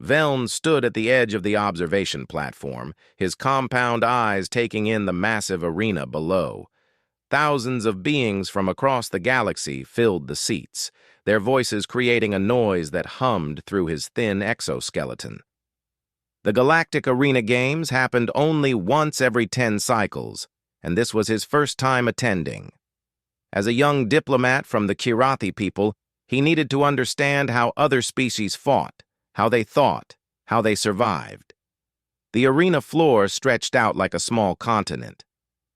Veln stood at the edge of the observation platform, his compound eyes taking in the massive arena below. Thousands of beings from across the galaxy filled the seats, their voices creating a noise that hummed through his thin exoskeleton. The Galactic Arena Games happened only once every 10 cycles, and this was his first time attending. As a young diplomat from the Kirathi people, he needed to understand how other species fought, how they thought, how they survived. The arena floor stretched out like a small continent.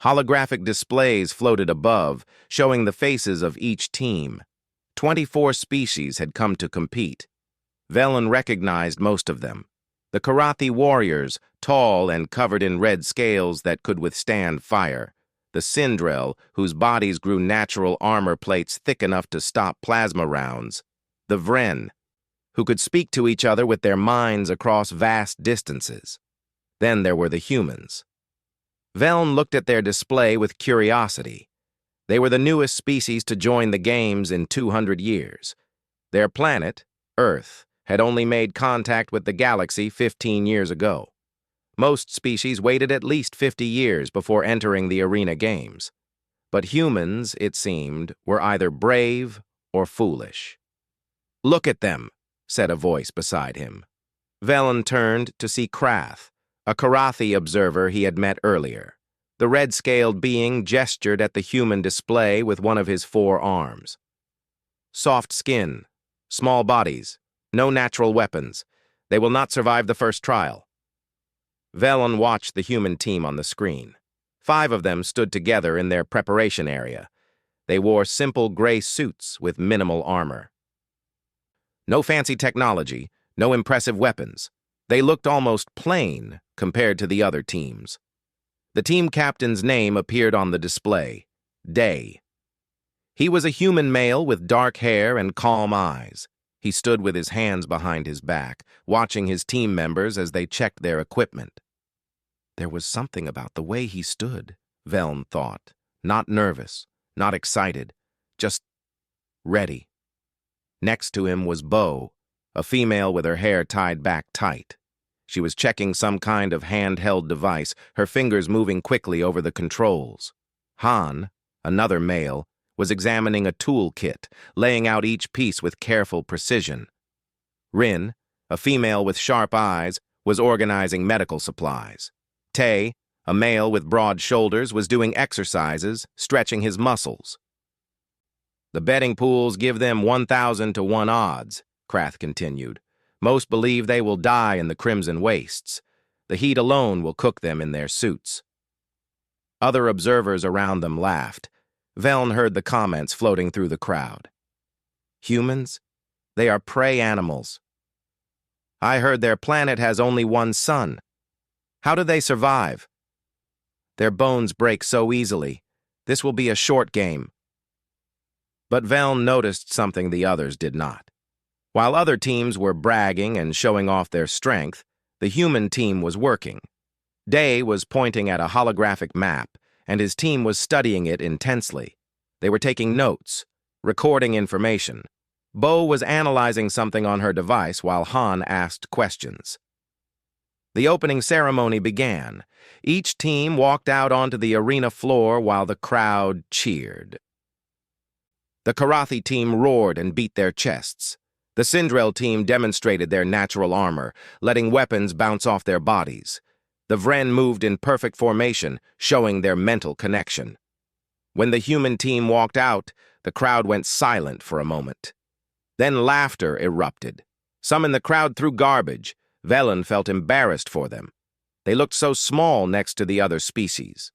Holographic displays floated above, showing the faces of each team. 24 species had come to compete. Velen recognized most of them. The Kirathi warriors, tall and covered in red scales that could withstand fire. The Sindrel, whose bodies grew natural armor plates thick enough to stop plasma rounds. The Vren, who could speak to each other with their minds across vast distances. Then there were the humans. Veln looked at their display with curiosity. They were the newest species to join the games in 200 years. Their planet, Earth, had only made contact with the galaxy 15 years ago. Most species waited at least 50 years before entering the arena games. But humans, it seemed, were either brave or foolish. "Look at them," said a voice beside him. Velen turned to see Krath, a Kirathi observer he had met earlier. The red-scaled being gestured at the human display with one of his 4 arms. "Soft skin, small bodies, no natural weapons. They will not survive the first trial." Velen watched the human team on the screen. 5 of them stood together in their preparation area. They wore simple gray suits with minimal armor. No fancy technology, no impressive weapons. They looked almost plain compared to the other teams. The team captain's name appeared on the display, Day. He was a human male with dark hair and calm eyes. He stood with his hands behind his back, watching his team members as they checked their equipment. There was something about the way he stood, Veln thought. Not nervous, not excited, just ready. Next to him was Bo, a female with her hair tied back tight. She was checking some kind of handheld device, her fingers moving quickly over the controls. Han, another male, was examining a toolkit, laying out each piece with careful precision. Rin, a female with sharp eyes, was organizing medical supplies. Tay, a male with broad shoulders, was doing exercises, stretching his muscles. "The betting pools give them 1,000 to 1 odds, Krath continued. "Most believe they will die in the Crimson Wastes. The heat alone will cook them in their suits." Other observers around them laughed. Veln heard the comments floating through the crowd. "Humans? They are prey animals. I heard their planet has only 1 sun. How do they survive? Their bones break so easily. This will be a short game." But Veln noticed something the others did not. While other teams were bragging and showing off their strength, the human team was working. Day was pointing at a holographic map, and his team was studying it intensely. They were taking notes, recording information. Bo was analyzing something on her device while Han asked questions. The opening ceremony began. Each team walked out onto the arena floor while the crowd cheered. The Kirathi team roared and beat their chests. The Sindrel team demonstrated their natural armor, letting weapons bounce off their bodies. The Vren moved in perfect formation, showing their mental connection. When the human team walked out, the crowd went silent for a moment. Then laughter erupted. Some in the crowd threw garbage. Velen felt embarrassed for them. They looked so small next to the other species.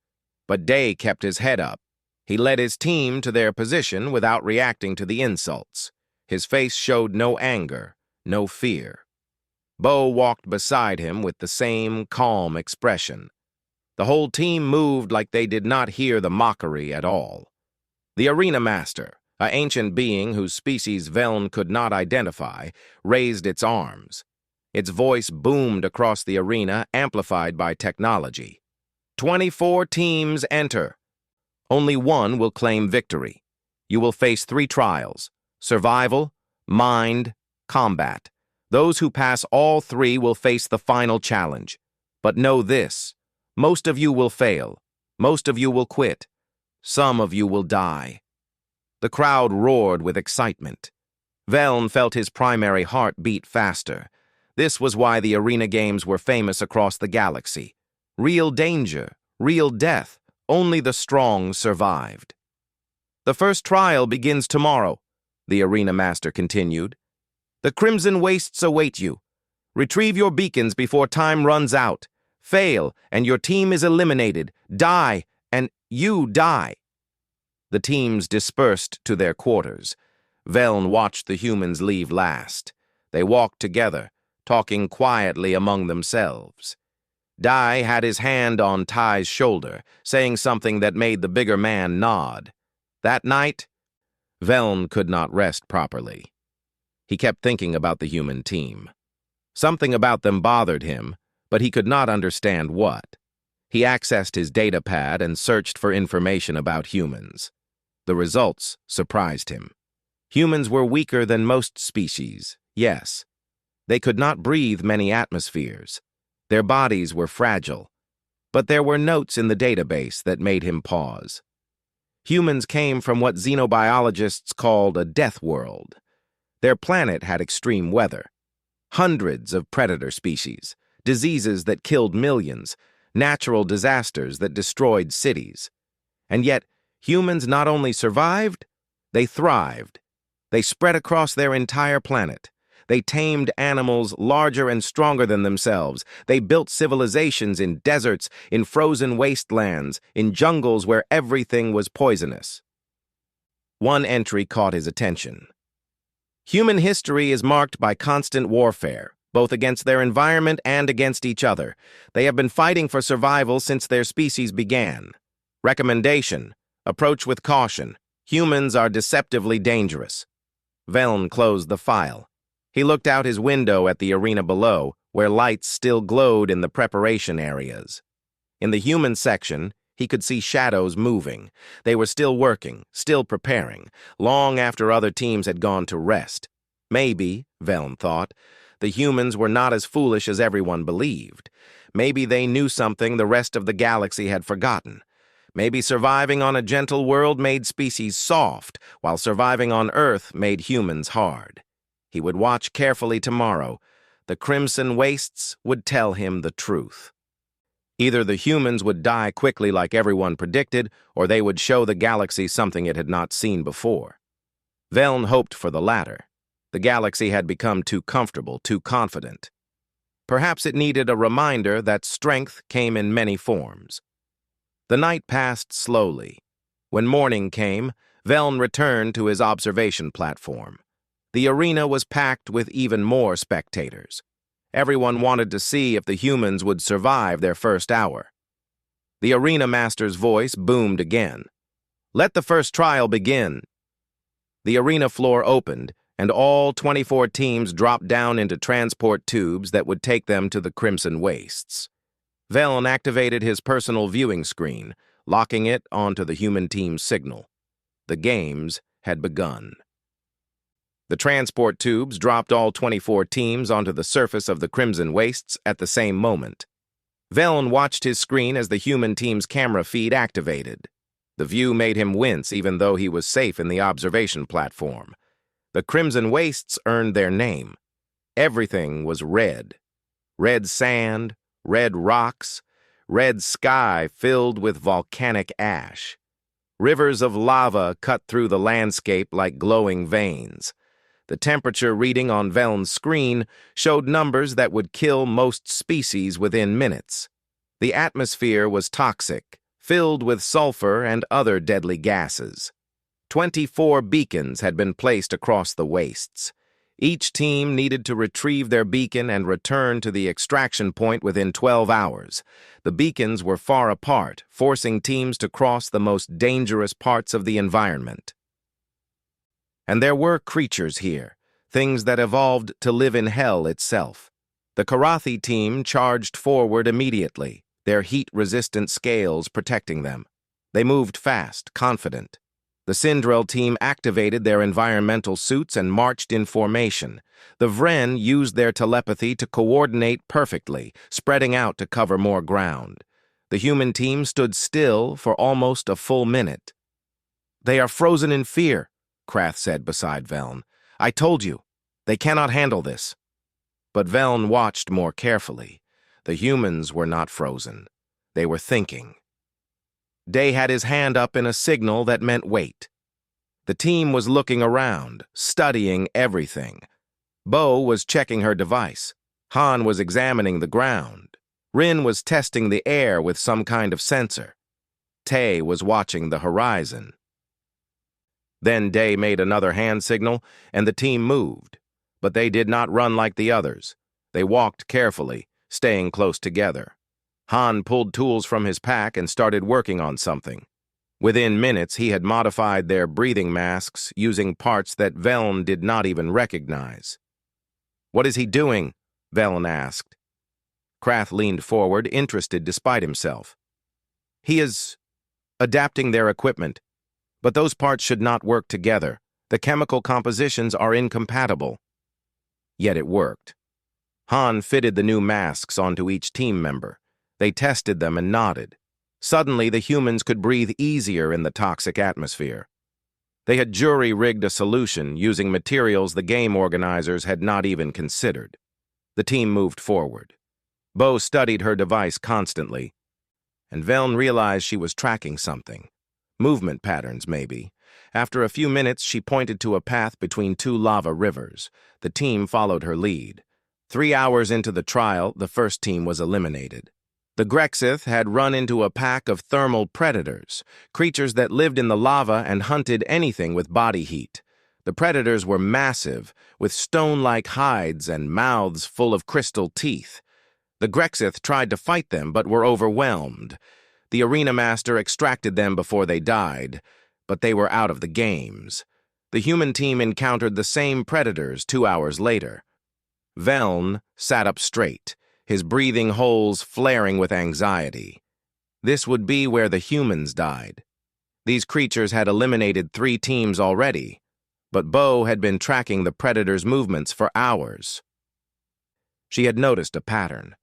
But Day kept his head up. He led his team to their position without reacting to the insults. His face showed no anger, no fear. Bo walked beside him with the same calm expression. The whole team moved like they did not hear the mockery at all. The arena master, an ancient being whose species Veln could not identify, raised its arms. Its voice boomed across the arena, amplified by technology. 24 teams enter. Only 1 will claim victory. You will face 3 trials: survival, mind, combat. Those who pass all three will face the final challenge. But know this, most of you will fail. Most of you will quit. Some of you will die. The crowd roared with excitement. Veln felt his primary heart beat faster. This was why the arena games were famous across the galaxy. Real danger, real death, only the strong survived. The first trial begins tomorrow, the arena master continued. The Crimson Wastes await you. Retrieve your beacons before time runs out. Fail, and your team is eliminated. Die, and you die. The teams dispersed to their quarters. Veln watched the humans leave last. They walked together, talking quietly among themselves. Dai had his hand on Ty's shoulder, saying something that made the bigger man nod. That night, Veln could not rest properly. He kept thinking about the human team. Something about them bothered him, but he could not understand what. He accessed his datapad and searched for information about humans. The results surprised him. Humans were weaker than most species, yes. They could not breathe many atmospheres. Their bodies were fragile. But there were notes in the database that made him pause. Humans came from what xenobiologists called a death world. Their planet had extreme weather. Hundreds of predator species, diseases that killed millions, natural disasters that destroyed cities. And yet, humans not only survived, they thrived. They spread across their entire planet. They tamed animals larger and stronger than themselves. They built civilizations in deserts, in frozen wastelands, in jungles where everything was poisonous. One entry caught his attention. Human history is marked by constant warfare, both against their environment and against each other. They have been fighting for survival since their species began. Recommendation: approach with caution. Humans are deceptively dangerous. Veln closed the file. He looked out his window at the arena below, where lights still glowed in the preparation areas. In the human section, he could see shadows moving. They were still working, still preparing, long after other teams had gone to rest. Maybe, Veln thought, the humans were not as foolish as everyone believed. Maybe they knew something the rest of the galaxy had forgotten. Maybe surviving on a gentle world made species soft, while surviving on Earth made humans hard. He would watch carefully tomorrow. The Crimson Wastes would tell him the truth. Either the humans would die quickly like everyone predicted, or they would show the galaxy something it had not seen before. Veln hoped for the latter. The galaxy had become too comfortable, too confident. Perhaps it needed a reminder that strength came in many forms. The night passed slowly. When morning came, Veln returned to his observation platform. The arena was packed with even more spectators. Everyone wanted to see if the humans would survive their first hour. The arena master's voice boomed again. "Let the first trial begin." The arena floor opened, and all 24 teams dropped down into transport tubes that would take them to the Crimson Wastes. Veln activated his personal viewing screen, locking it onto the human team's signal. The games had begun. The transport tubes dropped all 24 teams onto the surface of the Crimson Wastes at the same moment. Veln watched his screen as the human team's camera feed activated. The view made him wince even though he was safe in the observation platform. The Crimson Wastes earned their name. Everything was red. Red sand, red rocks, red sky filled with volcanic ash. Rivers of lava cut through the landscape like glowing veins. The temperature reading on Veln's screen showed numbers that would kill most species within minutes. The atmosphere was toxic, filled with sulfur and other deadly gases. 24 beacons had been placed across the wastes. Each team needed to retrieve their beacon and return to the extraction point within 12 hours. The beacons were far apart, forcing teams to cross the most dangerous parts of the environment. And there were creatures here, things that evolved to live in hell itself. The Karathi team charged forward immediately, their heat-resistant scales protecting them. They moved fast, confident. The Sindrel team activated their environmental suits and marched in formation. The Vren used their telepathy to coordinate perfectly, spreading out to cover more ground. The human team stood still for almost a full minute. "They are frozen in fear," Krath said beside Veln. "I told you, they cannot handle this." But Veln watched more carefully. The humans were not frozen. They were thinking. Day had his hand up in a signal that meant wait. The team was looking around, studying everything. Bo was checking her device. Han was examining the ground. Rin was testing the air with some kind of sensor. Tay was watching the horizon. Then Day made another hand signal, and the team moved. But they did not run like the others. They walked carefully, staying close together. Han pulled tools from his pack and started working on something. Within minutes, he had modified their breathing masks using parts that Veln did not even recognize. "What is he doing?" Veln asked. Krath leaned forward, interested despite himself. "He is adapting their equipment, but those parts should not work together. The chemical compositions are incompatible." Yet it worked. Han fitted the new masks onto each team member. They tested them and nodded. Suddenly, the humans could breathe easier in the toxic atmosphere. They had jury-rigged a solution using materials the game organizers had not even considered. The team moved forward. Bo studied her device constantly, and Veln realized she was tracking something. Movement patterns, maybe. After a few minutes, she pointed to a path between two lava rivers. The team followed her lead. 3 hours into the trial, the first team was eliminated. The Grexith had run into a pack of thermal predators, creatures that lived in the lava and hunted anything with body heat. The predators were massive, with stone-like hides and mouths full of crystal teeth. The Grexith tried to fight them, but were overwhelmed. The arena master extracted them before they died, but they were out of the games. The human team encountered the same predators 2 hours later. Veln sat up straight, his breathing holes flaring with anxiety. This would be where the humans died. These creatures had eliminated 3 teams already, but Bo had been tracking the predators' movements for hours. She had noticed a pattern.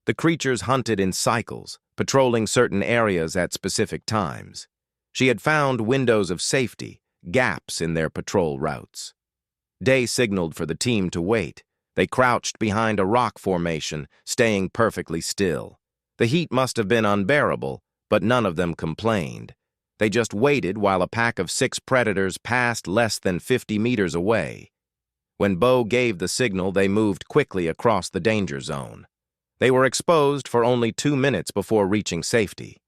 The creatures hunted in cycles, patrolling certain areas at specific times. She had found windows of safety, gaps in their patrol routes. Day signaled for the team to wait. They crouched behind a rock formation, staying perfectly still. The heat must have been unbearable, but none of them complained. They just waited while a pack of 6 predators passed less than 50 meters away. When Bo gave the signal, they moved quickly across the danger zone. They were exposed for only 2 minutes before reaching safety.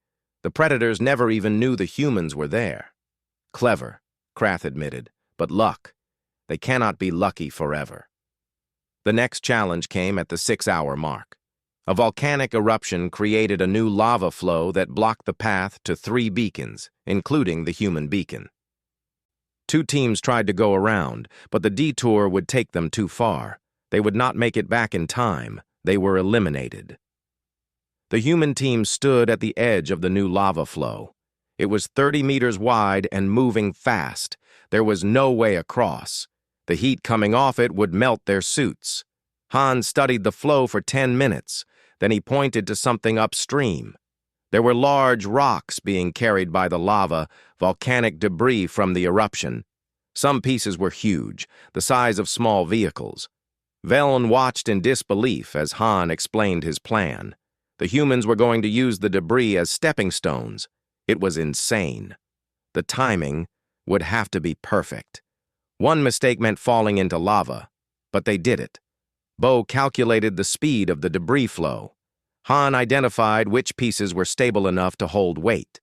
The predators never even knew the humans were there. Clever, Krath admitted, but luck. They cannot be lucky forever. The next challenge came at the 6-hour mark. A volcanic eruption created a new lava flow that blocked the path to 3 beacons, including the human beacon. 2 teams tried to go around, but the detour would take them too far. They would not make it back in time. They were eliminated. The human team stood at the edge of the new lava flow. It was 30 meters wide and moving fast. There was no way across. The heat coming off it would melt their suits. Han studied the flow for 10 minutes. Then he pointed to something upstream. There were large rocks being carried by the lava, volcanic debris from the eruption. Some pieces were huge, the size of small vehicles. Veln watched in disbelief as Han explained his plan. The humans were going to use the debris as stepping stones. It was insane. The timing would have to be perfect. One mistake meant falling into lava, but they did it. Bo calculated the speed of the debris flow. Han identified which pieces were stable enough to hold weight.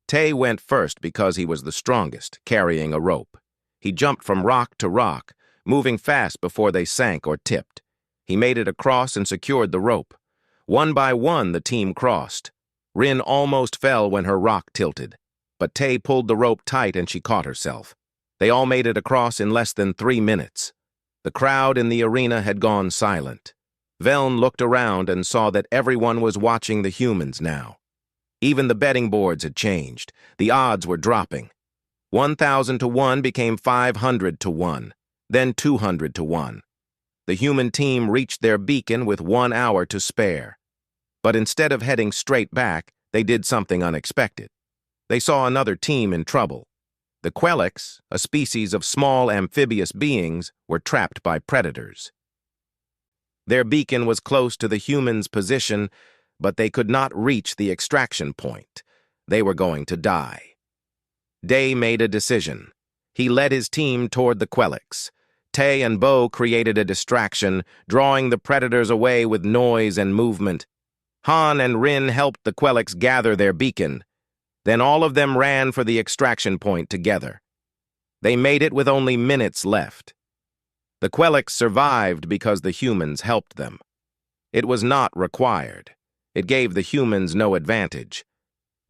Tay went first because he was the strongest, carrying a rope. He jumped from rock to rock, moving fast before they sank or tipped. He made it across and secured the rope. One by one, the team crossed. Rin almost fell when her rock tilted, but Tay pulled the rope tight and she caught herself. They all made it across in less than 3 minutes. The crowd in the arena had gone silent. Veln looked around and saw that everyone was watching the humans now. Even the betting boards had changed. The odds were dropping. 1,000 to 1 became 500 to 1, then 200 to 1. The human team reached their beacon with 1 hour to spare. But instead of heading straight back, they did something unexpected. They saw another team in trouble. The Quelix, a species of small amphibious beings, were trapped by predators. Their beacon was close to the humans' position, but they could not reach the extraction point. They were going to die. Day made a decision. He led his team toward the Quelix. Tay and Bo created a distraction, drawing the predators away with noise and movement. Han and Rin helped the Quelix gather their beacon. Then all of them ran for the extraction point together. They made it with only minutes left. The Quelix survived because the humans helped them. It was not required. It gave the humans no advantage.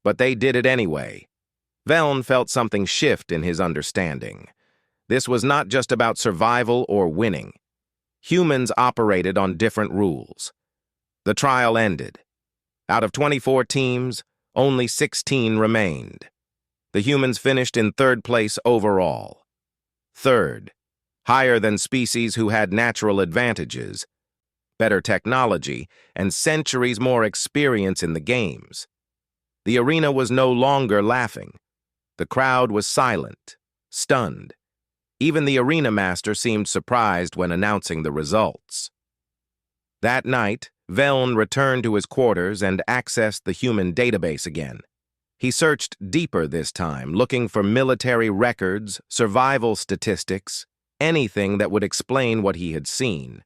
But they did it anyway. Veln felt something shift in his understanding. This was not just about survival or winning. Humans operated on different rules. The trial ended. Out of 24 teams, only 16 remained. The humans finished in 3rd place overall. 3rd, higher than species who had natural advantages, better technology, and centuries more experience in the games. The arena was no longer laughing. The crowd was silent, stunned. Even the arena master seemed surprised when announcing the results. That night, Veln returned to his quarters and accessed the human database again. He searched deeper this time, looking for military records, survival statistics, anything that would explain what he had seen.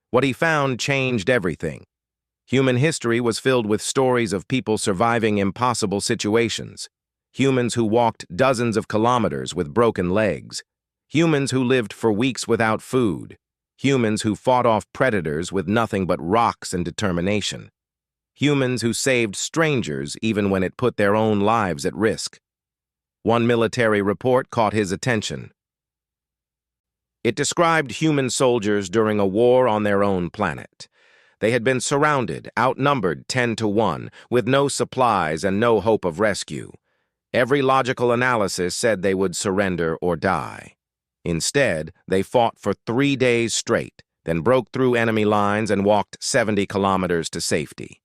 What he found changed everything. Human history was filled with stories of people surviving impossible situations. Humans who walked dozens of kilometers with broken legs. Humans who lived for weeks without food. Humans who fought off predators with nothing but rocks and determination. Humans who saved strangers even when it put their own lives at risk. One military report caught his attention. It described human soldiers during a war on their own planet. They had been surrounded, outnumbered 10 to 1, with no supplies and no hope of rescue. Every logical analysis said they would surrender or die. Instead, they fought for 3 days straight, then broke through enemy lines and walked 70 kilometers to safety.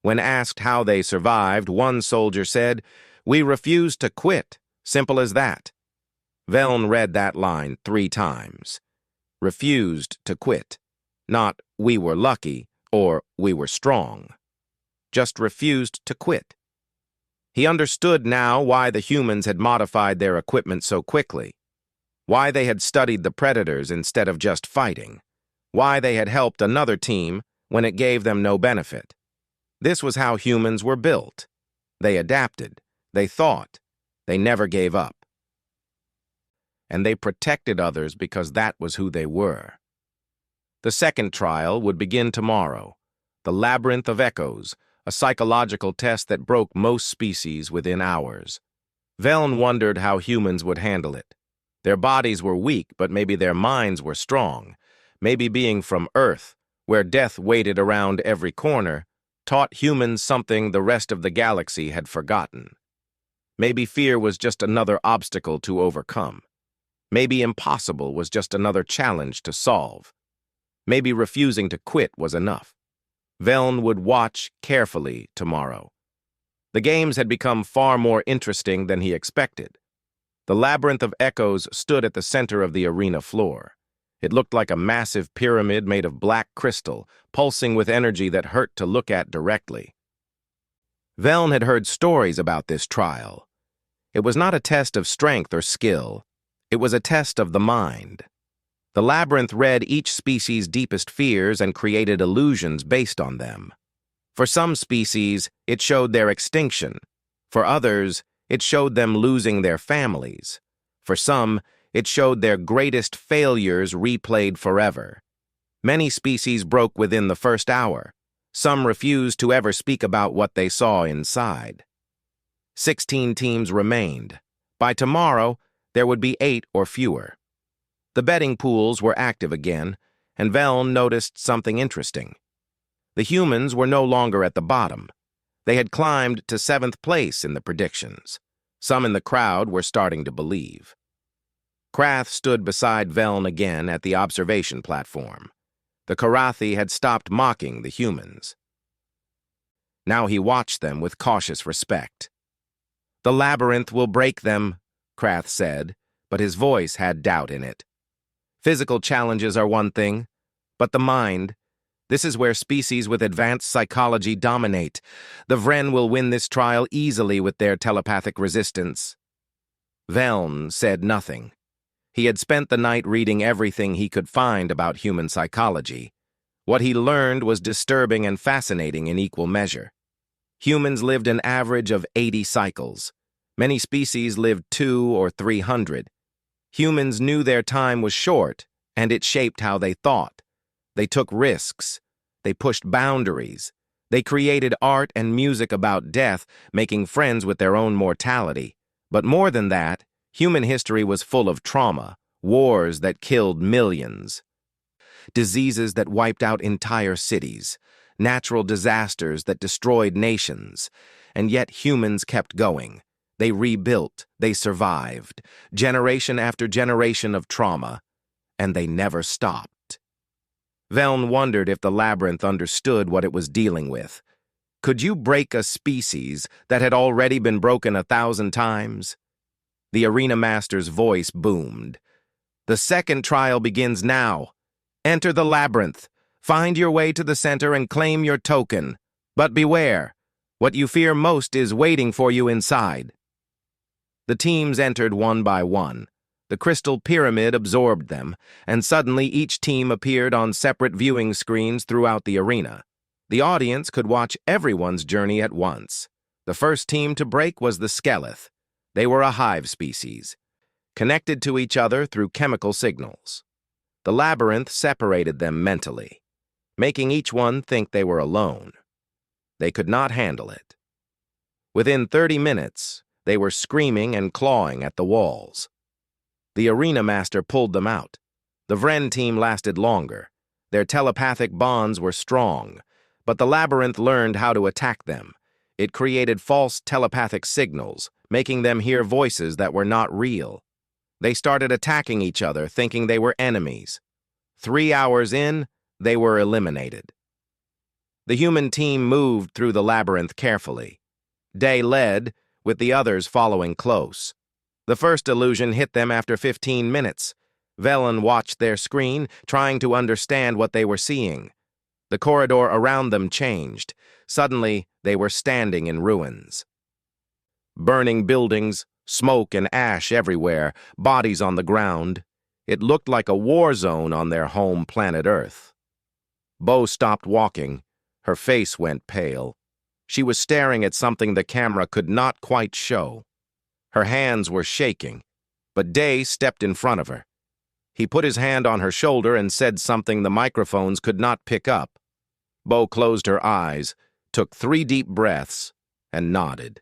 When asked how they survived, one soldier said, "We refused to quit. Simple as that." Veln read that line 3 times. Refused to quit. Not, "We were lucky," or "We were strong." Just refused to quit. He understood now why the humans had modified their equipment so quickly. Why they had studied the predators instead of just fighting. Why they had helped another team when it gave them no benefit. This was how humans were built. They adapted. They thought. They never gave up. And they protected others because that was who they were. The second trial would begin tomorrow. The Labyrinth of Echoes, a psychological test that broke most species within hours. Veln wondered how humans would handle it. Their bodies were weak, but maybe their minds were strong. Maybe being from Earth, where death waited around every corner, taught humans something the rest of the galaxy had forgotten. Maybe fear was just another obstacle to overcome. Maybe impossible was just another challenge to solve. Maybe refusing to quit was enough. Veln would watch carefully tomorrow. The games had become far more interesting than he expected. The Labyrinth of Echoes stood at the center of the arena floor. It looked like a massive pyramid made of black crystal, pulsing with energy that hurt to look at directly. Veln had heard stories about this trial. It was not a test of strength or skill. It was a test of the mind. The labyrinth read each species' deepest fears and created illusions based on them. For some species, it showed their extinction. For others, it showed them losing their families. For some, it showed their greatest failures replayed forever. Many species broke within the first hour. Some refused to ever speak about what they saw inside. 16 teams remained. By tomorrow, there would be 8 or fewer. The betting pools were active again, and Veln noticed something interesting. The humans were no longer at the bottom. They had climbed to 7th place in the predictions. Some in the crowd were starting to believe. Krath stood beside Veln again at the observation platform. The Karathi had stopped mocking the humans. Now he watched them with cautious respect. "The labyrinth will break them," Krath said, but his voice had doubt in it. "Physical challenges are one thing, but the mind, this is where species with advanced psychology dominate. The Vren will win this trial easily with their telepathic resistance." Veln said nothing. He had spent the night reading everything he could find about human psychology. What he learned was disturbing and fascinating in equal measure. Humans lived an average of 80 cycles. Many species lived 200 or 300. Humans knew their time was short, and it shaped how they thought. They took risks. They pushed boundaries. They created art and music about death, making friends with their own mortality. But more than that, human history was full of trauma, wars that killed millions, diseases that wiped out entire cities, natural disasters that destroyed nations. And yet humans kept going. They rebuilt, they survived, generation after generation of trauma, and they never stopped. Veln wondered if the labyrinth understood what it was dealing with. Could you break a species that had already been broken 1,000 times? The arena master's voice boomed. "The second trial begins now. Enter the labyrinth. Find your way to the center and claim your token. But beware, what you fear most is waiting for you inside." The teams entered one by one. The crystal pyramid absorbed them, and suddenly each team appeared on separate viewing screens throughout the arena. The audience could watch everyone's journey at once. The first team to break was the Skeleth. They were a hive species, connected to each other through chemical signals. The labyrinth separated them mentally, making each one think they were alone. They could not handle it. Within 30 minutes, they were screaming and clawing at the walls. The arena master pulled them out. The Vren team lasted longer. Their telepathic bonds were strong, but the labyrinth learned how to attack them. It created false telepathic signals, making them hear voices that were not real. They started attacking each other, thinking they were enemies. 3 hours in, they were eliminated. The human team moved through the labyrinth carefully. Day led, with the others following close. The first illusion hit them after 15 minutes. Veln watched their screen, trying to understand what they were seeing. The corridor around them changed. Suddenly, they were standing in ruins. Burning buildings, smoke and ash everywhere, bodies on the ground. It looked like a war zone on their home planet Earth. Bo stopped walking. Her face went pale. She was staring at something the camera could not quite show. Her hands were shaking, but Day stepped in front of her. He put his hand on her shoulder and said something the microphones could not pick up. Bo closed her eyes, took 3 deep breaths, and nodded.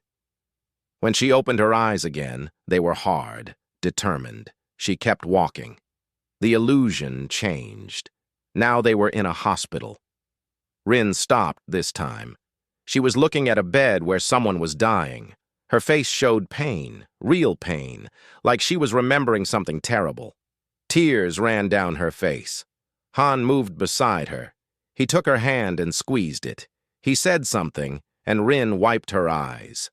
When she opened her eyes again, they were hard, determined. She kept walking. The illusion changed. Now they were in a hospital. Rin stopped this time. She was looking at a bed where someone was dying. Her face showed pain, real pain, like she was remembering something terrible. Tears ran down her face. Han moved beside her. He took her hand and squeezed it. He said something, and Rin wiped her eyes.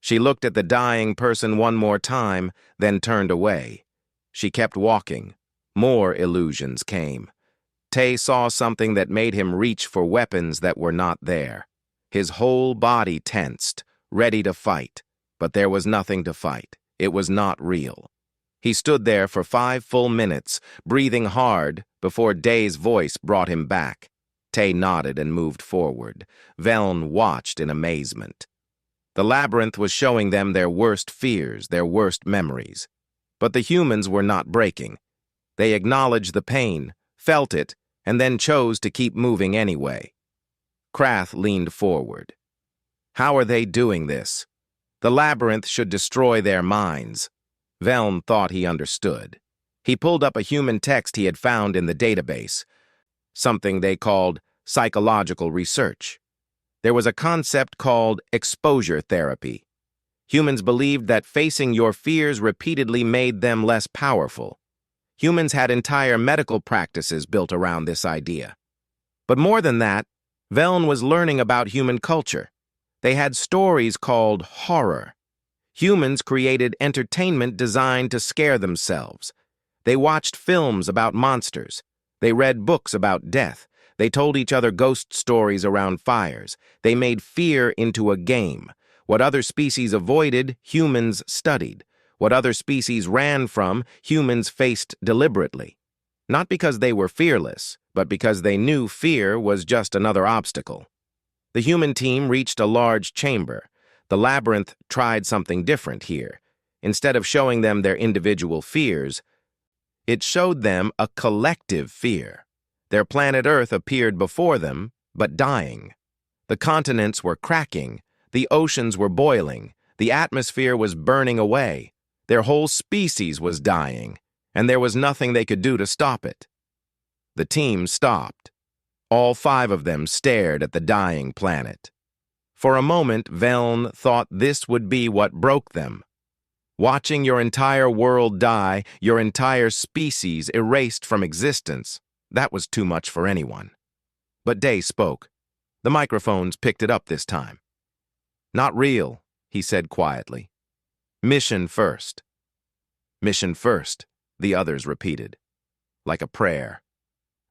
She looked at the dying person one more time, then turned away. She kept walking. More illusions came. Tay saw something that made him reach for weapons that were not there. His whole body tensed, ready to fight, but there was nothing to fight. It was not real. He stood there for 5 full minutes, breathing hard, before Day's voice brought him back. Tay nodded and moved forward. Veln watched in amazement. The labyrinth was showing them their worst fears, their worst memories. But the humans were not breaking. They acknowledged the pain, felt it, and then chose to keep moving anyway. Krath leaned forward. How are they doing this? The labyrinth should destroy their minds. Veln thought he understood. He pulled up a human text he had found in the database, something they called psychological research. There was a concept called exposure therapy. Humans believed that facing your fears repeatedly made them less powerful. Humans had entire medical practices built around this idea. But more than that, Velln was learning about human culture. They had stories called horror. Humans created entertainment designed to scare themselves. They watched films about monsters. They read books about death. They told each other ghost stories around fires. They made fear into a game. What other species avoided, humans studied. What other species ran from, humans faced deliberately. Not because they were fearless, but because they knew fear was just another obstacle. The human team reached a large chamber. The labyrinth tried something different here. Instead of showing them their individual fears, it showed them a collective fear. Their planet Earth appeared before them, but dying. The continents were cracking. The oceans were boiling. The atmosphere was burning away. Their whole species was dying, and there was nothing they could do to stop it. The team stopped. All 5 of them stared at the dying planet. For a moment, Velln thought this would be what broke them. Watching your entire world die, your entire species erased from existence, that was too much for anyone. But Day spoke. The microphones picked it up this time. "Not real," he said quietly. "Mission first." "Mission first," the others repeated, like a prayer,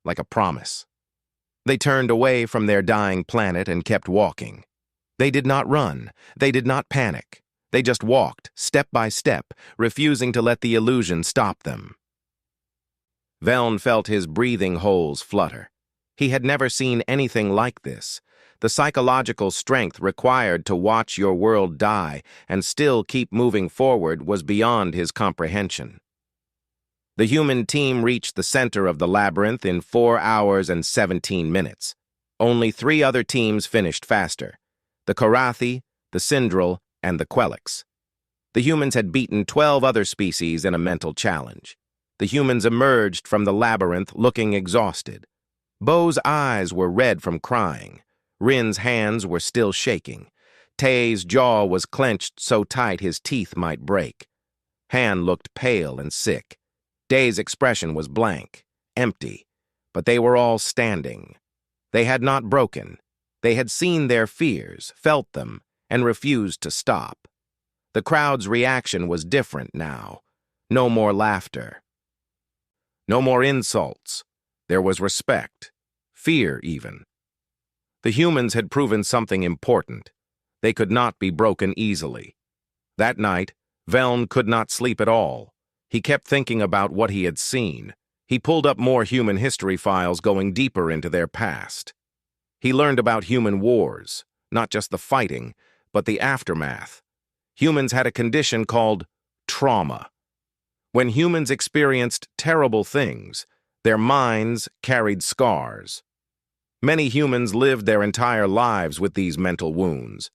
like a promise. They turned away from their dying planet and kept walking. They did not run. They did not panic. They just walked, step by step, refusing to let the illusion stop them. Velln felt his breathing holes flutter. He had never seen anything like this. The psychological strength required to watch your world die and still keep moving forward was beyond his comprehension. The human team reached the center of the labyrinth in 4 hours and 17 minutes. Only 3 other teams finished faster: the Korathi, the Sindral, and the Quelix. The humans had beaten 12 other species in a mental challenge. The humans emerged from the labyrinth looking exhausted. Bo's eyes were red from crying. Rin's hands were still shaking. Tay's jaw was clenched so tight his teeth might break. Han looked pale and sick. Day's expression was blank, empty, but they were all standing. They had not broken. They had seen their fears, felt them, and refused to stop. The crowd's reaction was different now. No more laughter. No more insults. There was respect. Fear, even. The humans had proven something important. They could not be broken easily. That night, Velln could not sleep at all. He kept thinking about what he had seen. He pulled up more human history files going deeper into their past. He learned about human wars, not just the fighting, but the aftermath. Humans had a condition called trauma. When humans experienced terrible things, their minds carried scars. Many humans lived their entire lives with these mental wounds.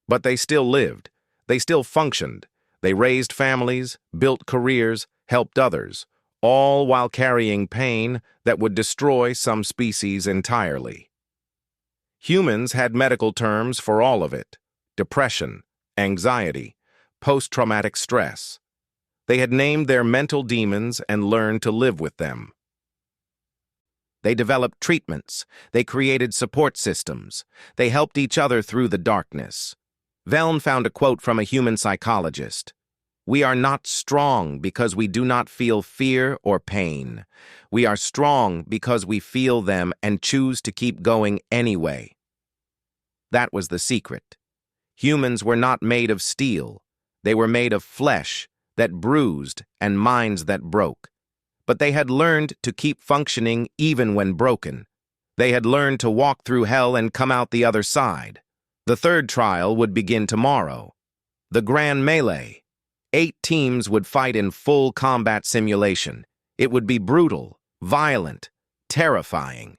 But they still lived. They still functioned. They raised families, built careers, helped others, all while carrying pain that would destroy some species entirely. Humans had medical terms for all of it: depression, anxiety, post-traumatic stress. They had named their mental demons and learned to live with them. They developed treatments. They created support systems. They helped each other through the darkness. Velln found a quote from a human psychologist. "We are not strong because we do not feel fear or pain. We are strong because we feel them and choose to keep going anyway." That was the secret. Humans were not made of steel. They were made of flesh that bruised and minds that broke. But they had learned to keep functioning even when broken. They had learned to walk through hell and come out the other side. The third trial would begin tomorrow. The Grand Melee. 8 teams would fight in full combat simulation. It would be brutal, violent, terrifying.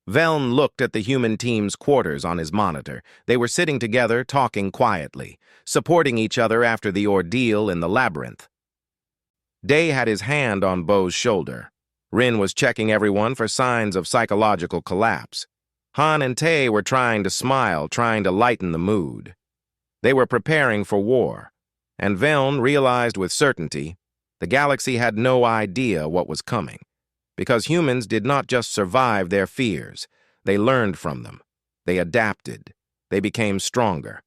Velln looked at the human team's quarters on his monitor. They were sitting together, talking quietly, supporting each other after the ordeal in the labyrinth. Day had his hand on Bo's shoulder. Rin was checking everyone for signs of psychological collapse. Han and Tay were trying to smile, trying to lighten the mood. They were preparing for war, and Veln realized with certainty the galaxy had no idea what was coming, because humans did not just survive their fears, they learned from them, they adapted, they became stronger.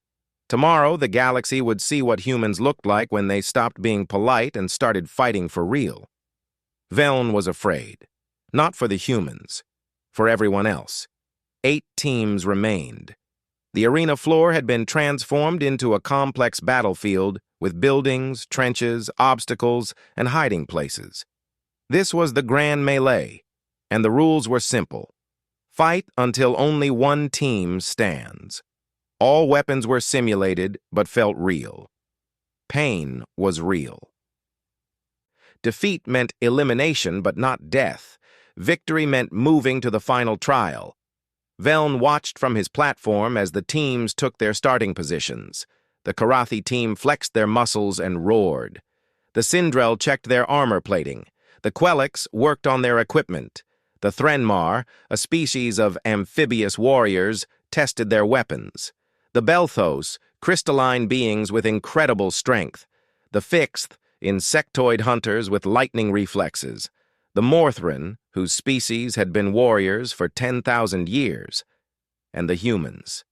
Tomorrow, the galaxy would see what humans looked like when they stopped being polite and started fighting for real. Veln was afraid, not for the humans, for everyone else. 8 teams remained. The arena floor had been transformed into a complex battlefield with buildings, trenches, obstacles, and hiding places. This was the Grand Melee, and the rules were simple. Fight until only one team stands. All weapons were simulated but felt real. Pain was real. Defeat meant elimination but not death. Victory meant moving to the final trial. Veln watched from his platform as the teams took their starting positions. The Karathi team flexed their muscles and roared. The Sindrel checked their armor plating. The Quelix worked on their equipment. The Threnmar, a species of amphibious warriors, tested their weapons. The Belthos, crystalline beings with incredible strength. The Fixth, insectoid hunters with lightning reflexes. The Morthrin, whose species had been warriors for 10,000 years. And the humans.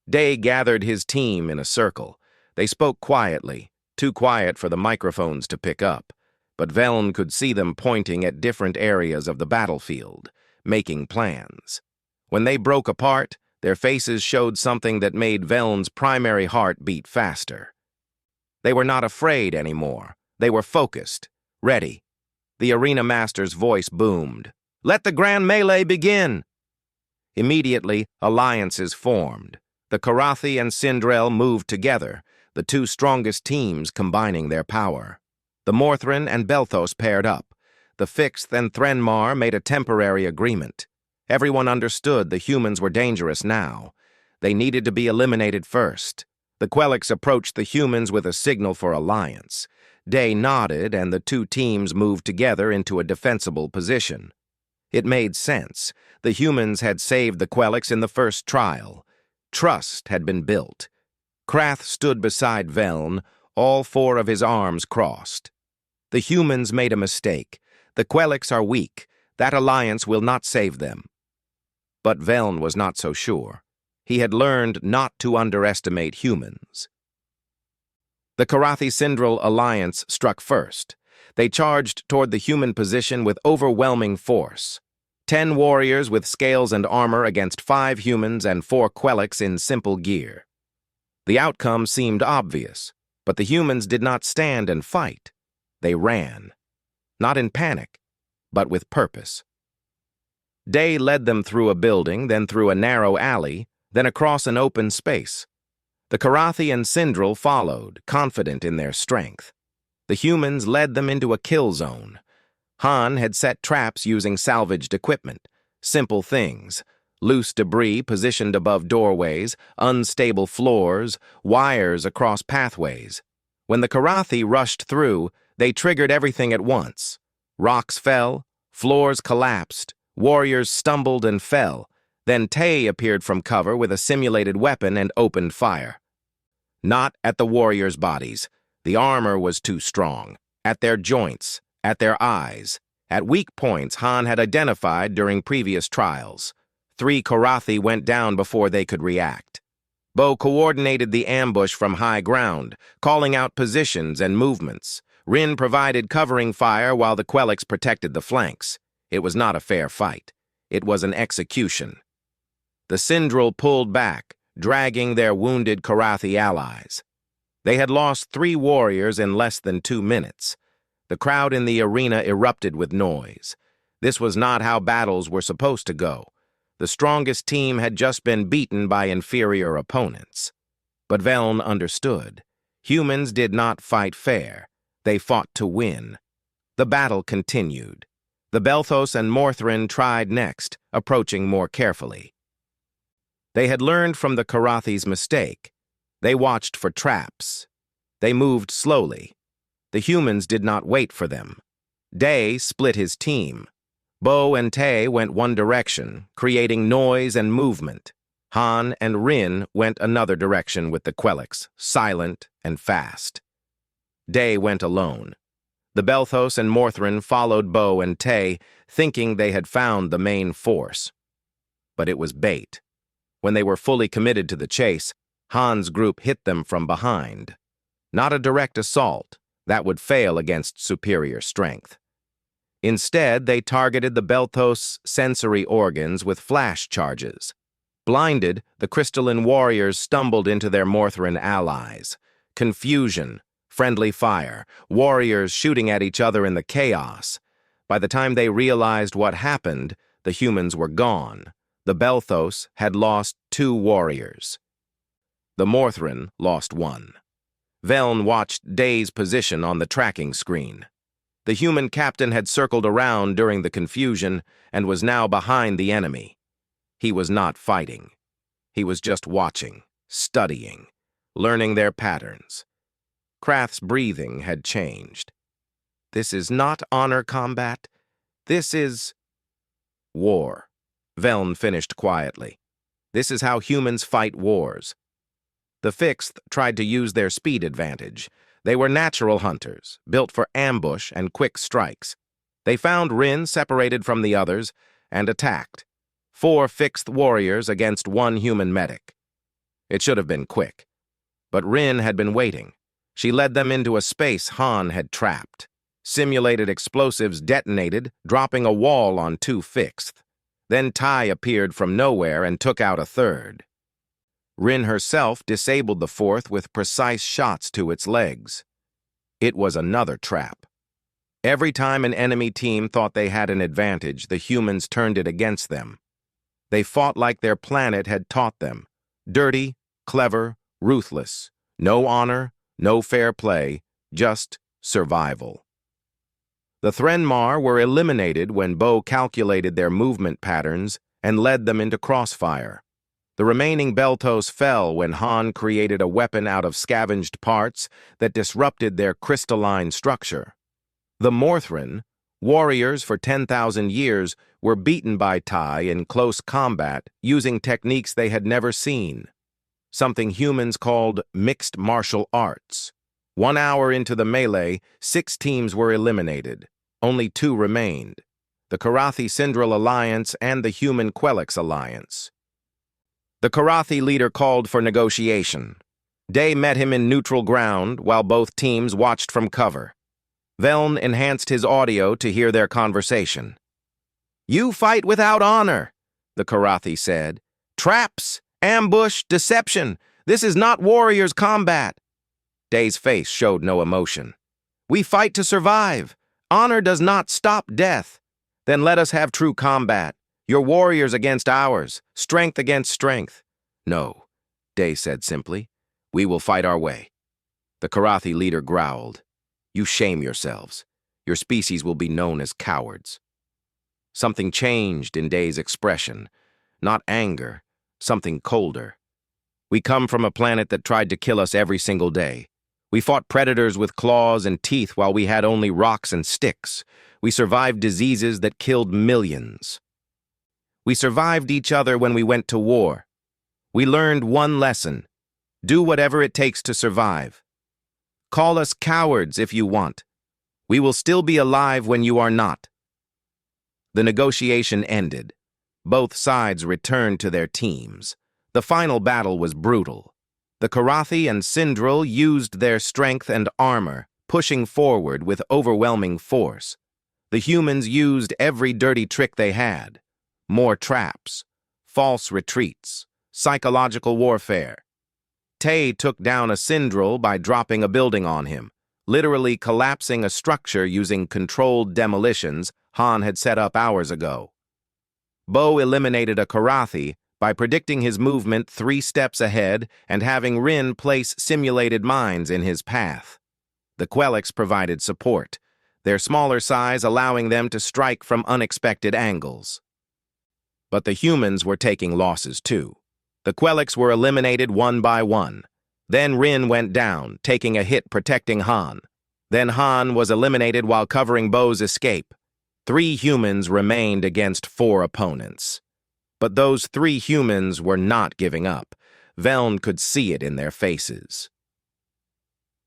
Day gathered his team in a circle. They spoke quietly, too quiet for the microphones to pick up, but Veln could see them pointing at different areas of the battlefield, making plans. When they broke apart, their faces showed something that made Veln's primary heart beat faster. They were not afraid anymore. They were focused, ready. The arena master's voice boomed. "Let the Grand Melee begin!" Immediately, alliances formed. The Karathi and Sindrel moved together, the 2 strongest teams combining their power. The Morthrin and Belthos paired up. The Fixth and Threnmar made a temporary agreement. Everyone understood the humans were dangerous now. They needed to be eliminated first. The Quelix approached the humans with a signal for alliance. Day nodded, and the 2 teams moved together into a defensible position. It made sense. The humans had saved the Quelix in the first trial. Trust had been built. Krath stood beside Veln, all 4 of his arms crossed. The humans made a mistake. The Quelix are weak. That alliance will not save them. But Veln was not so sure. He had learned not to underestimate humans. The Karathi-Sindrel alliance struck first. They charged toward the human position with overwhelming force. 10 warriors with scales and armor against 5 humans and 4 Quelix in simple gear. The outcome seemed obvious, but the humans did not stand and fight. They ran. Not in panic, but with purpose. Day led them through a building, then through a narrow alley, then across an open space. The Karathi and Sindrel followed, confident in their strength. The humans led them into a kill zone. Han had set traps using salvaged equipment. Simple things. Loose debris positioned above doorways, unstable floors, wires across pathways. When the Karathi rushed through, they triggered everything at once. Rocks fell, floors collapsed, warriors stumbled and fell. Then Tay appeared from cover with a simulated weapon and opened fire. Not at the warriors' bodies. The armor was too strong. At their joints, at their eyes, at weak points Han had identified during previous trials. 3 Karathi went down before they could react. Bo coordinated the ambush from high ground, calling out positions and movements. Rin provided covering fire while the Quelix protected the flanks. It was not a fair fight. It was an execution. The Sindrel pulled back, dragging their wounded Karathi allies. They had lost 3 warriors in less than 2 minutes. The crowd in the arena erupted with noise. This was not how battles were supposed to go. The strongest team had just been beaten by inferior opponents. But Veln understood. Humans did not fight fair. They fought to win. The battle continued. The Belthos and Morthrin tried next, approaching more carefully. They had learned from the Karathi's mistake. They watched for traps. They moved slowly. The humans did not wait for them. Day split his team. Bo and Tay went one direction, creating noise and movement. Han and Rin went another direction with the Quelix, silent and fast. Day went alone. The Belthos and Morthrin followed Bo and Tay, thinking they had found the main force. But it was bait. When they were fully committed to the chase, Han's group hit them from behind. Not a direct assault. That would fail against superior strength. Instead, they targeted the Belthos' sensory organs with flash charges. Blinded, the crystalline warriors stumbled into their Morthrin allies. Confusion, friendly fire, warriors shooting at each other in the chaos. By the time they realized what happened, the humans were gone. The Belthos had lost 2 warriors. The Morthrin lost 1. Veln watched Day's position on the tracking screen. The human captain had circled around during the confusion and was now behind the enemy. He was not fighting. He was just watching, studying, learning their patterns. Krath's breathing had changed. This is not honor combat. This is war. Veln finished quietly. This is how humans fight wars. The Fixth tried to use their speed advantage. They were natural hunters, built for ambush and quick strikes. They found Rin separated from the others and attacked. 4 Fixed warriors against 1 human medic. It should have been quick. But Rin had been waiting. She led them into a space Han had trapped. Simulated explosives detonated, dropping a wall on 2 Fixed. Then Tai appeared from nowhere and took out a 3rd. Rin herself disabled the 4th with precise shots to its legs. It was another trap. Every time an enemy team thought they had an advantage, the humans turned it against them. They fought like their planet had taught them. Dirty, clever, ruthless. No honor, no fair play, just survival. The Threnmar were eliminated when Bo calculated their movement patterns and led them into crossfire. The remaining Belthos fell when Han created a weapon out of scavenged parts that disrupted their crystalline structure. The Morthrin, warriors for 10,000 years, were beaten by Tai in close combat using techniques they had never seen. Something humans called mixed martial arts. 1 hour into the melee, 6 teams were eliminated. Only 2 remained. The Karathi-Syndral Alliance and the Human Quelix Alliance. The Karathi leader called for negotiation. Day met him in neutral ground while both teams watched from cover. Veln enhanced his audio to hear their conversation. "You fight without honor," the Karathi said. "Traps, ambush, deception. This is not warriors' combat." Day's face showed no emotion. "We fight to survive. Honor does not stop death. Then let us have true combat. Your warriors against ours, strength against strength." "No," Day said simply. "We will fight our way." The Karathi leader growled. "You shame yourselves. Your species will be known as cowards." Something changed in Day's expression. Not anger, something colder. "We come from a planet that tried to kill us every single day. We fought predators with claws and teeth while we had only rocks and sticks. We survived diseases that killed millions. We survived each other when we went to war. We learned one lesson. Do whatever it takes to survive. Call us cowards if you want. We will still be alive when you are not." The negotiation ended. Both sides returned to their teams. The final battle was brutal. The Karathi and Syndral used their strength and armor, pushing forward with overwhelming force. The humans used every dirty trick they had. More traps, false retreats, psychological warfare. Tay took down a Syndral by dropping a building on him, literally collapsing a structure using controlled demolitions Han had set up hours ago. Bo eliminated a Karathi by predicting his movement 3 steps ahead and having Rin place simulated mines in his path. The Quelix provided support, their smaller size allowing them to strike from unexpected angles. But the humans were taking losses too. The Quelix were eliminated 1 by 1. Then Rin went down, taking a hit protecting Han. Then Han was eliminated while covering Bo's escape. 3 humans remained against 4 opponents. But those three humans were not giving up. Veln could see it in their faces.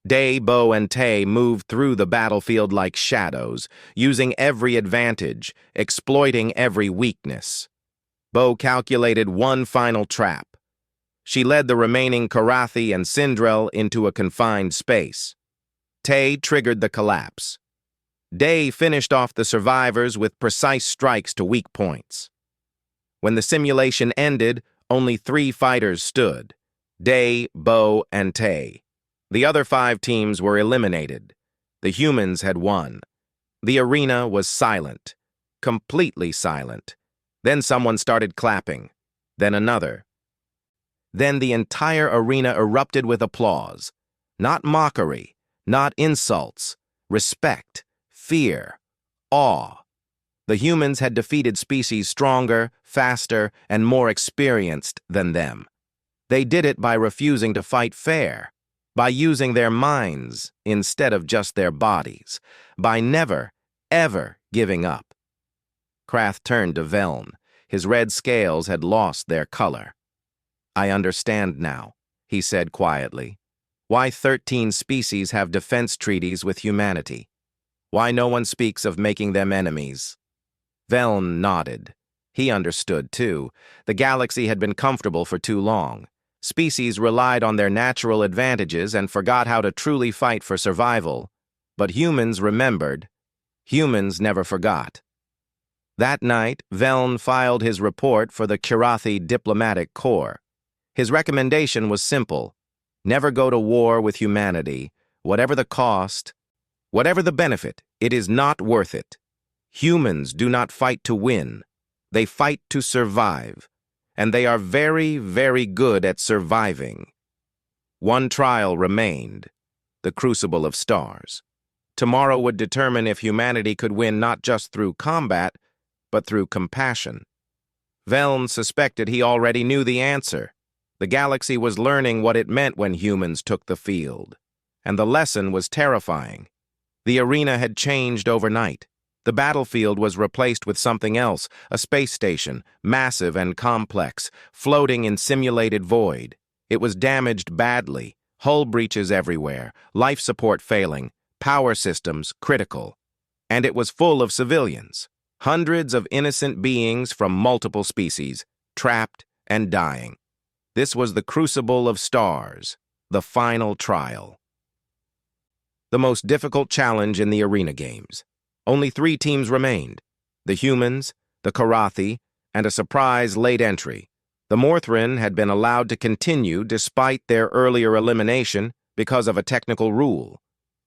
Day, Bo, and Tay moved through the battlefield like shadows, using every advantage, exploiting every weakness. Bo calculated one final trap. She led the remaining Karathi and Sindrel into a confined space. Tay triggered the collapse. Day finished off the survivors with precise strikes to weak points. When the simulation ended, only 3 fighters stood: Day, Bo, and Tay. The other 5 teams were eliminated. The humans had won. The arena was silent, completely silent. Then someone started clapping, then another. Then the entire arena erupted with applause. Not mockery, not insults, respect, fear, awe. The humans had defeated species stronger, faster, and more experienced than them. They did it by refusing to fight fair, by using their minds instead of just their bodies, by never, ever giving up. Krath turned to Veln. His red scales had lost their color. "I understand now," he said quietly. "Why 13 species have defense treaties with humanity. Why no one speaks of making them enemies." Veln nodded. He understood, too. The galaxy had been comfortable for too long. Species relied on their natural advantages and forgot how to truly fight for survival. But humans remembered. Humans never forgot. That night, Veln filed his report for the Karathi Diplomatic Corps. His recommendation was simple: never go to war with humanity. Whatever the cost, whatever the benefit, it is not worth it. Humans do not fight to win. They fight to survive. And they are very, very good at surviving. One trial remained: the Crucible of Stars. Tomorrow would determine if humanity could win not just through combat, but through compassion. Veln suspected he already knew the answer. The galaxy was learning what it meant when humans took the field. And the lesson was terrifying. The arena had changed overnight. The battlefield was replaced with something else, a space station, massive and complex, floating in simulated void. It was damaged badly, hull breaches everywhere, life support failing, power systems critical. And it was full of civilians, hundreds of innocent beings from multiple species, trapped and dying. This was the Crucible of Stars, the final trial. The most difficult challenge in the arena games. Only 3 teams remained: the humans, the Karathi, and a surprise late entry. The Morthrin had been allowed to continue despite their earlier elimination because of a technical rule.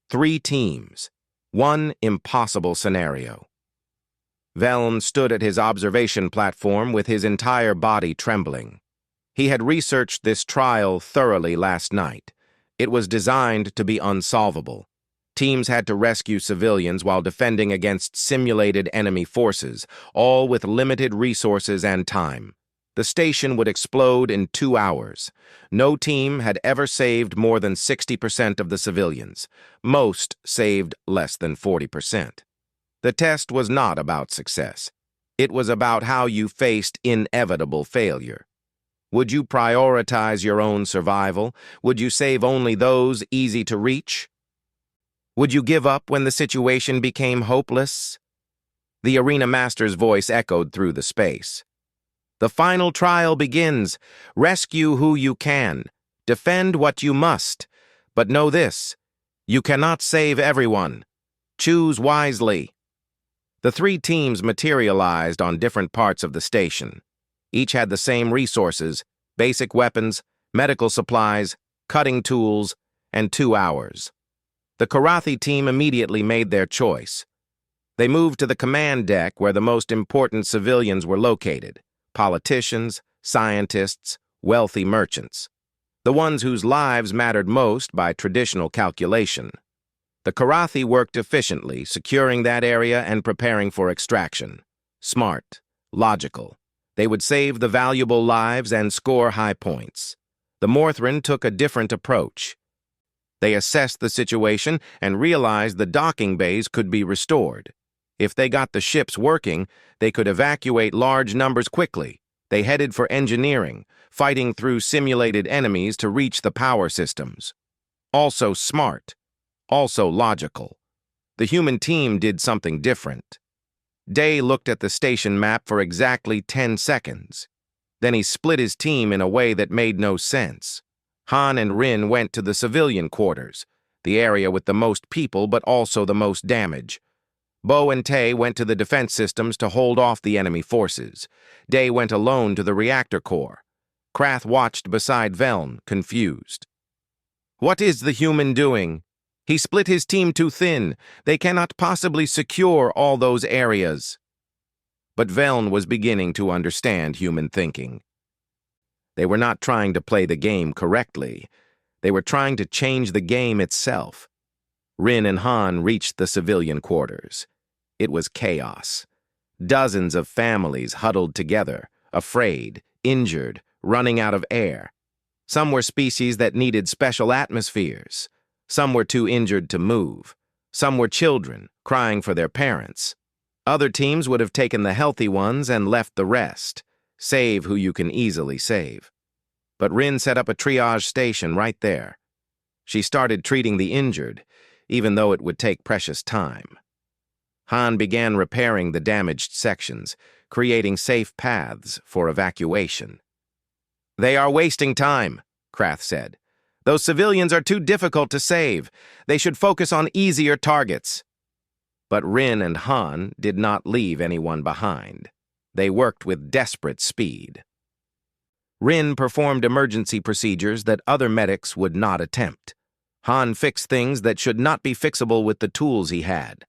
3 teams. One impossible scenario. Veln stood at his observation platform with his entire body trembling. He had researched this trial thoroughly last night. It was designed to be unsolvable. Teams had to rescue civilians while defending against simulated enemy forces, all with limited resources and time. The station would explode in 2 hours. No team had ever saved more than 60% of the civilians. Most saved less than 40%. The test was not about success. It was about how you faced inevitable failure. Would you prioritize your own survival? Would you save only those easy to reach? Would you give up when the situation became hopeless? The arena master's voice echoed through the space. "The final trial begins. Rescue who you can. Defend what you must. But know this: you cannot save everyone. Choose wisely." The 3 teams materialized on different parts of the station. Each had the same resources: basic weapons, medical supplies, cutting tools, and 2 hours. The Karathi team immediately made their choice. They moved to the command deck where the most important civilians were located: politicians, scientists, wealthy merchants. The ones whose lives mattered most by traditional calculation. The Karathi worked efficiently, securing that area and preparing for extraction. Smart, logical. They would save the valuable lives and score high points. The Morthrin took a different approach. They assessed the situation and realized the docking bays could be restored. If they got the ships working, they could evacuate large numbers quickly. They headed for engineering, fighting through simulated enemies to reach the power systems. Also smart, also logical. The human team did something different. Day looked at the station map for exactly 10 seconds. Then he split his team in a way that made no sense. Han and Rin went to the civilian quarters, the area with the most people but also the most damage. Bo and Tay went to the defense systems to hold off the enemy forces. Day went alone to the reactor core. Krath watched beside Veln, confused. "What is the human doing? He split his team too thin. They cannot possibly secure all those areas." But Veln was beginning to understand human thinking. They were not trying to play the game correctly. They were trying to change the game itself. Rin and Han reached the civilian quarters. It was chaos. Dozens of families huddled together, afraid, injured, running out of air. Some were species that needed special atmospheres. Some were too injured to move. Some were children, crying for their parents. Other teams would have taken the healthy ones and left the rest. Save who you can easily save. But Rin set up a triage station right there. She started treating the injured, even though it would take precious time. Han began repairing the damaged sections, creating safe paths for evacuation. "They are wasting time," Krath said. "Those civilians are too difficult to save. They should focus on easier targets." But Rin and Han did not leave anyone behind. They worked with desperate speed. Rin performed emergency procedures that other medics would not attempt. Han fixed things that should not be fixable with the tools he had.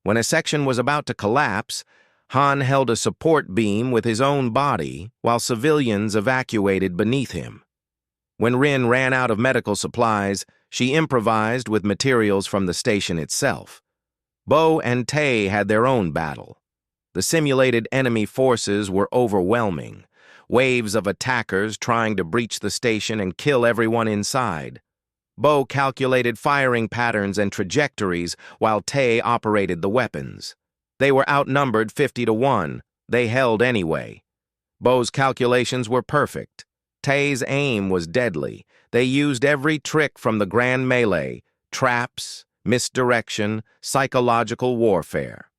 When a section was about to collapse, Han held a support beam with his own body while civilians evacuated beneath him. When Rin ran out of medical supplies, she improvised with materials from the station itself. Bo and Tay had their own battle. The simulated enemy forces were overwhelming, waves of attackers trying to breach the station and kill everyone inside. Bo calculated firing patterns and trajectories while Tay operated the weapons. They were outnumbered 50-1. They held anyway. Bo's calculations were perfect. Tay's aim was deadly. They used every trick from the Grand Melee, traps, misdirection, psychological warfare.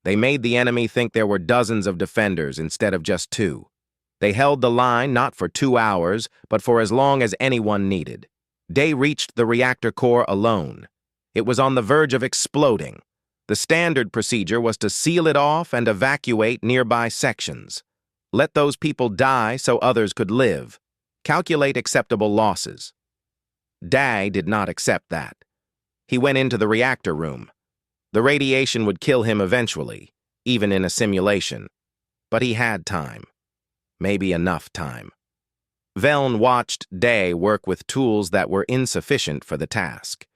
They made the enemy think there were dozens of defenders instead of just 2. They held the line not for 2 hours, but for as long as anyone needed. Day reached the reactor core alone. It was on the verge of exploding. The standard procedure was to seal it off and evacuate nearby sections. Let those people die so others could live. Calculate acceptable losses. Day did not accept that. He went into the reactor room. The radiation would kill him eventually, even in a simulation. But he had time. Maybe enough time. Veln watched Day work with tools that were insufficient for the task.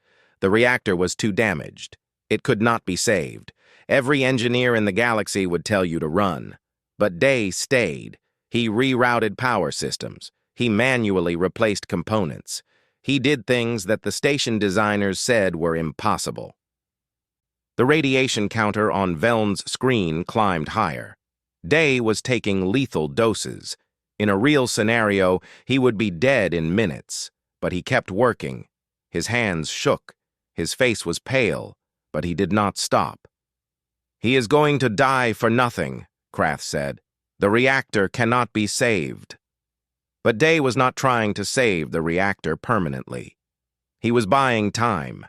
The reactor was too damaged. It could not be saved. Every engineer in the galaxy would tell you to run. But Day stayed. He rerouted power systems. He manually replaced components. He did things that the station designers said were impossible. The radiation counter on Veln's screen climbed higher. Day was taking lethal doses. In a real scenario, he would be dead in minutes, but he kept working. His hands shook. His face was pale, but he did not stop. "He is going to die for nothing," Krath said. "The reactor cannot be saved." But Day was not trying to save the reactor permanently. He was buying time.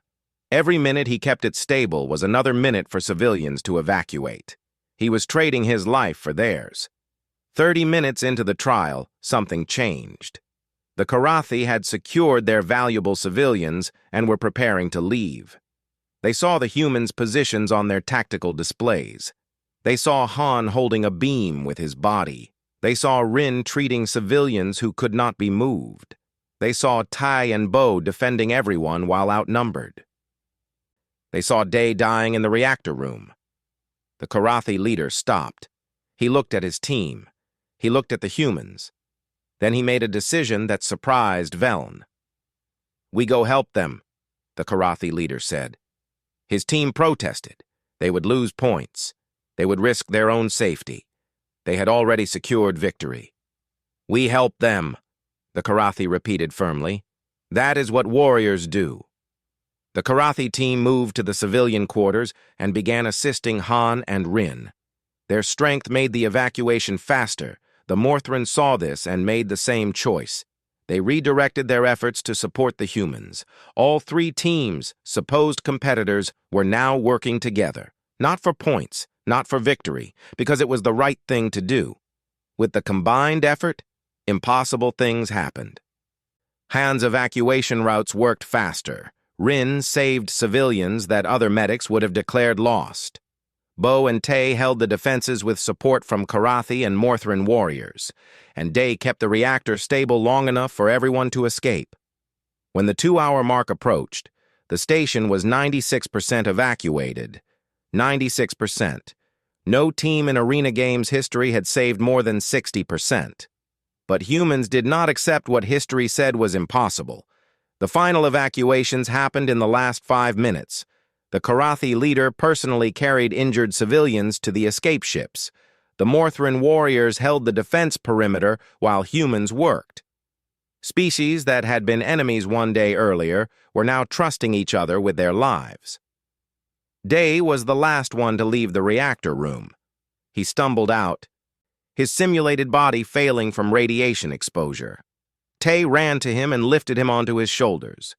Every minute he kept it stable was another minute for civilians to evacuate. He was trading his life for theirs. 30 minutes into the trial, something changed. The Karathi had secured their valuable civilians and were preparing to leave. They saw the humans' positions on their tactical displays. They saw Han holding a beam with his body. They saw Rin treating civilians who could not be moved. They saw Tay and Bo defending everyone while outnumbered. They saw Day dying in the reactor room. The Karathi leader stopped. He looked at his team. He looked at the humans. Then he made a decision that surprised Veln. "We go help them," the Karathi leader said. His team protested. They would lose points. They would risk their own safety. They had already secured victory. "We helped them," the Karathi repeated firmly. "That is what warriors do." The Karathi team moved to the civilian quarters and began assisting Han and Rin. Their strength made the evacuation faster. The Morthran saw this and made the same choice. They redirected their efforts to support the humans. All three teams, supposed competitors, were now working together. Not for points, not for victory, because it was the right thing to do. With the combined effort, impossible things happened. Han's evacuation routes worked faster. Rin saved civilians that other medics would have declared lost. Bo and Tay held the defenses with support from Karathi and Morthran warriors, and Day kept the reactor stable long enough for everyone to escape. When the 2-hour mark approached, the station was 96% evacuated. 96%. No team in Arena Games history had saved more than 60%. But humans did not accept what history said was impossible. The final evacuations happened in the last 5 minutes. The Karathi leader personally carried injured civilians to the escape ships. The Morthran warriors held the defense perimeter while humans worked. Species that had been enemies one day earlier were now trusting each other with their lives. Day was the last one to leave the reactor room. He stumbled out, his simulated body failing from radiation exposure. Tay ran to him and lifted him onto his shoulders.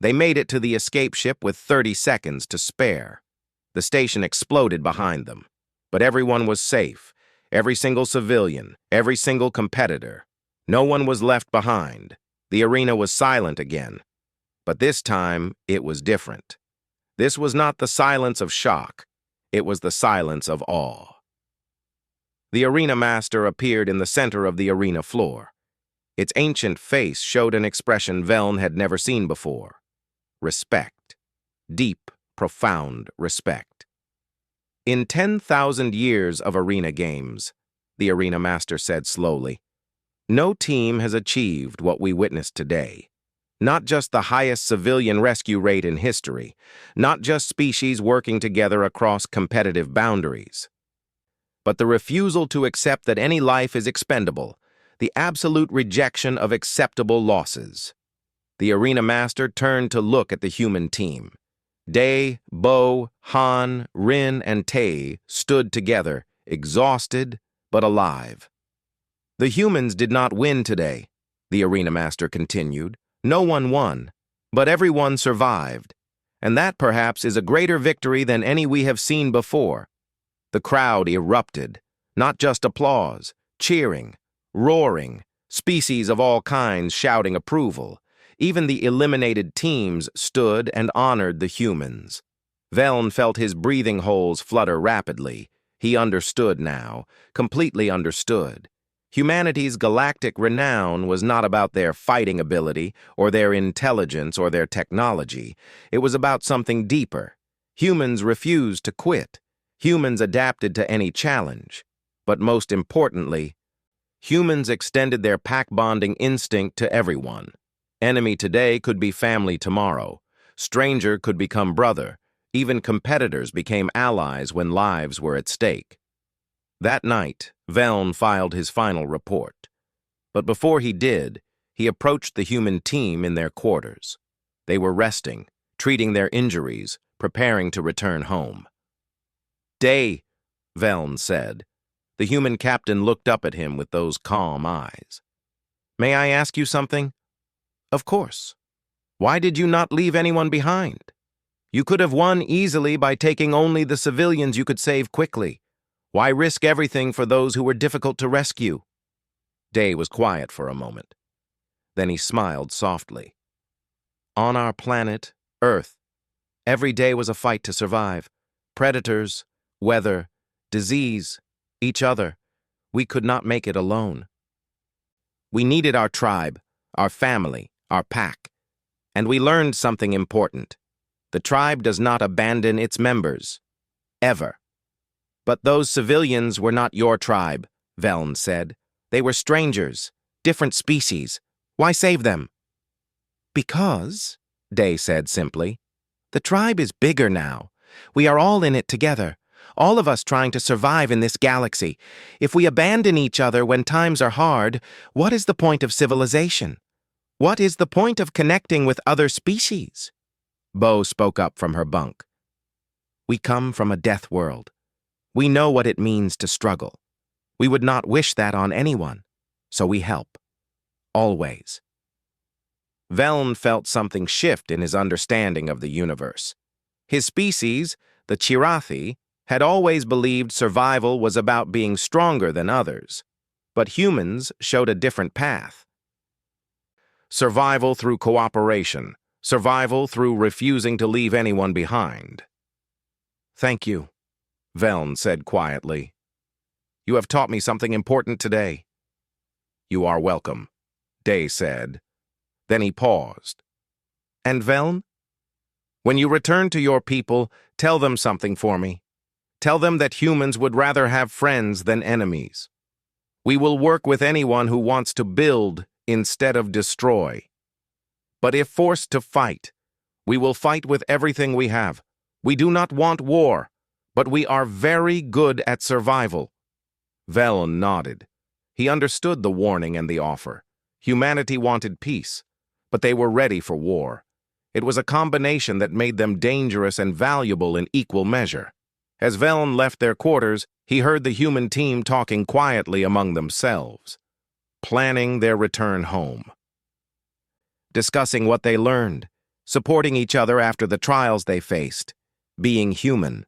They made it to the escape ship with 30 seconds to spare. The station exploded behind them, but everyone was safe. Every single civilian, every single competitor. No one was left behind. The arena was silent again. But this time, it was different. This was not the silence of shock. It was the silence of awe. The arena master appeared in the center of the arena floor. Its ancient face showed an expression Veln had never seen before. Respect. Deep, profound respect. In 10,000 years of arena games, the arena master said slowly, no team has achieved what we witnessed today. Not just the highest civilian rescue rate in history, not just species working together across competitive boundaries, but the refusal to accept that any life is expendable, the absolute rejection of acceptable losses. The arena master turned to look at the human team. Day, Bo, Han, Rin, and Tay stood together, exhausted but alive. The humans did not win today, the arena master continued. No one won, but everyone survived. And that perhaps is a greater victory than any we have seen before. The crowd erupted, not just applause, cheering, roaring, species of all kinds shouting approval. Even the eliminated teams stood and honored the humans. Veln felt his breathing holes flutter rapidly. He understood now, completely understood. Humanity's galactic renown was not about their fighting ability or their intelligence or their technology. It was about something deeper. Humans refused to quit. Humans adapted to any challenge. But most importantly, humans extended their pack-bonding instinct to everyone. Enemy today could be family tomorrow. Stranger could become brother. Even competitors became allies when lives were at stake. That night, Veln filed his final report. But before he did, he approached the human team in their quarters. They were resting, treating their injuries, preparing to return home. Day, Veln said. The human captain looked up at him with those calm eyes. May I ask you something? Of course. Why did you not leave anyone behind? You could have won easily by taking only the civilians you could save quickly. Why risk everything for those who were difficult to rescue? Day was quiet for a moment. Then he smiled softly. On our planet, Earth, every day was a fight to survive. Predators, weather, disease, each other. We could not make it alone. We needed our tribe, our family, our pack. And we learned something important. The tribe does not abandon its members. Ever. But those civilians were not your tribe, Veln said. They were strangers, different species. Why save them? Because, Day said simply, the tribe is bigger now. We are all in it together. all of us trying to survive in this galaxy. If we abandon each other when times are hard, what is the point of civilization? What is the point of connecting with other species? Bo spoke up from her bunk. We come from a death world. We know what it means to struggle. We would not wish that on anyone, so we help. Always. Veln felt something shift in his understanding of the universe. His species, the Chirathi, had always believed survival was about being stronger than others, but humans showed a different path. Survival through cooperation, survival through refusing to leave anyone behind. Thank you, Veln said quietly. You have taught me something important today. You are welcome, Day said. Then he paused. And Veln? When you return to your people, tell them something for me. Tell them that humans would rather have friends than enemies. We will work with anyone who wants to build instead of destroy. But if forced to fight, we will fight with everything we have. We do not want war, but we are very good at survival. Veln nodded. He understood the warning and the offer. Humanity wanted peace, but they were ready for war. It was a combination that made them dangerous and valuable in equal measure. As Veln left their quarters, he heard the human team talking quietly among themselves, planning their return home. Discussing what they learned, supporting each other after the trials they faced, being human.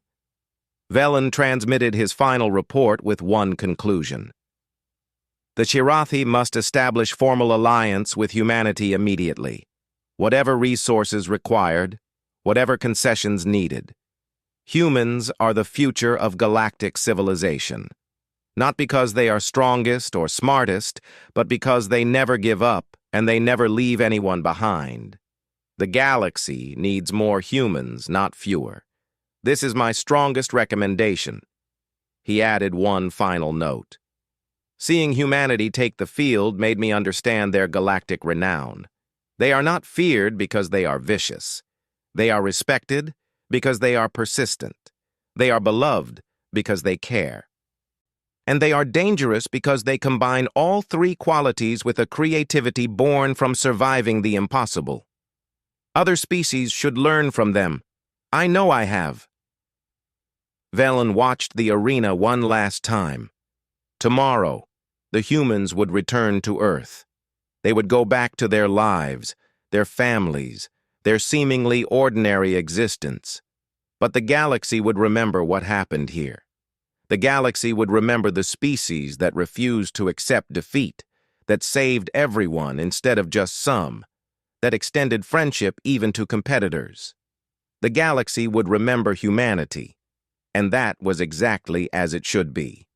Veln transmitted his final report with one conclusion. The Chirathi must establish formal alliance with humanity immediately. Whatever resources required, whatever concessions needed. Humans are the future of galactic civilization. Not because they are strongest or smartest, but because they never give up and they never leave anyone behind. The galaxy needs more humans, not fewer. This is my strongest recommendation. He added one final note. Seeing humanity take the field made me understand their galactic renown. They are not feared because they are vicious. They are respected because they are persistent. They are beloved because they care. And they are dangerous because they combine all three qualities with a creativity born from surviving the impossible. Other species should learn from them. I know I have. Veln watched the arena one last time. Tomorrow, the humans would return to Earth. They would go back to their lives, their families, their seemingly ordinary existence. But the galaxy would remember what happened here. The galaxy would remember the species that refused to accept defeat, that saved everyone instead of just some, that extended friendship even to competitors. The galaxy would remember humanity, and that was exactly as it should be.